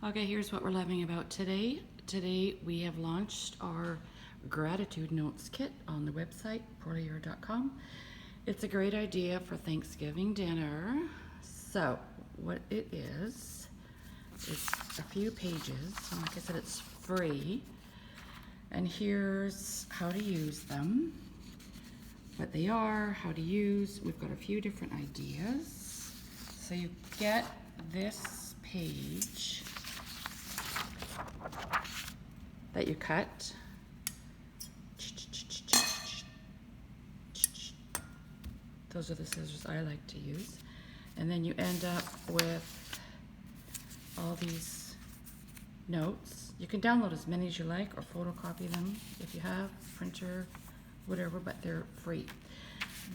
Okay, here's what we're laughing about today. Today we have launched our gratitude notes kit on the website, porlier.com. It's a great idea for Thanksgiving dinner. So what it is a few pages. And like I said, it's free. And here's how to use them, what they are, how to use. We've got a few different ideas. So you get this page that you cut. Those are the scissors I like to use. And then you end up with all these notes. You can download as many as you like or photocopy them if you have printer, whatever, but they're free.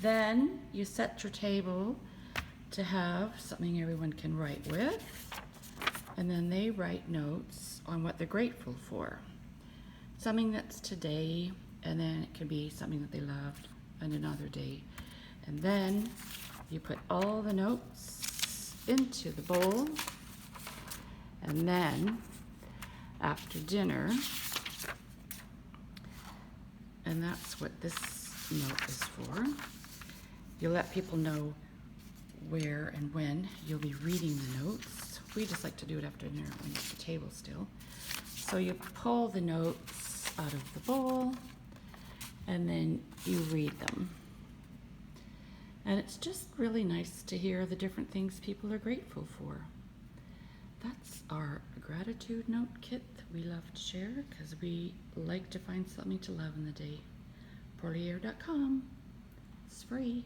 Then you set your table to have something everyone can write with, and then they write notes on what they're grateful for. Something that's today, and then it can be something that they loved on another day. And then you put all the notes into the bowl, and then after dinner, and that's what this note is for, you let people know where and when you'll be reading the notes. We just like to do it after dinner when you're at the table still. So you pull the notes out of the bowl and then you read them. And it's just really nice to hear the different things people are grateful for. That's our gratitude note kit that we love to share because we like to find something to love in the day. porlier.com. It's free.